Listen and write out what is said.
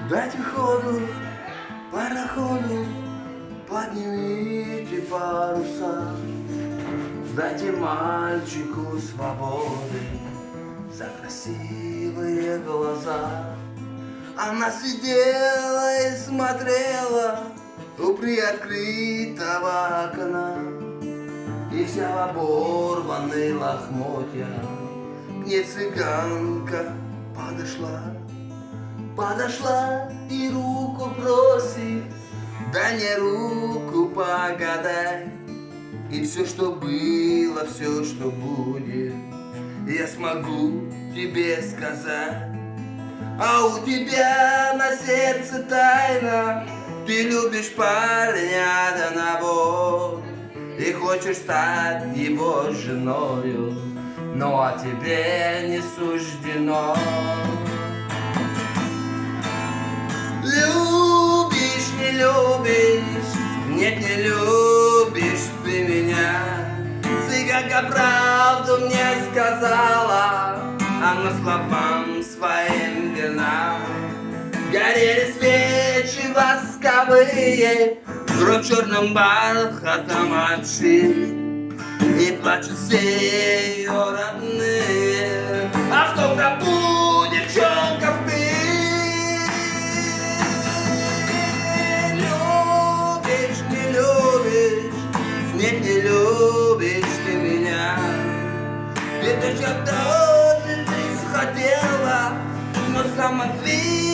Дайте ходу пароходу, поднимите паруса, дайте мальчику свободы за красивые глаза. Она сидела и смотрела у приоткрытого окна, и вся в оборванной лохмотья к ней цыганка подошла и руку просит, да не руку погадай. И все, что было, все, что будет, я смогу тебе сказать. А у тебя на сердце тайна, ты любишь парня до набор и хочешь стать его женою, но тебе не суждено. Любишь, не любишь, нет, не любишь ты меня. Цыганка правду мне сказала, она словам своим верна. Горели свечи восковые, гроб черным бархатом обшит, и плачут все ее родные. А в том гробу девчонка спит. Любишь, не любишь, нет, не любишь ты меня. Ты точно тоже жизнь хотела, но сама ты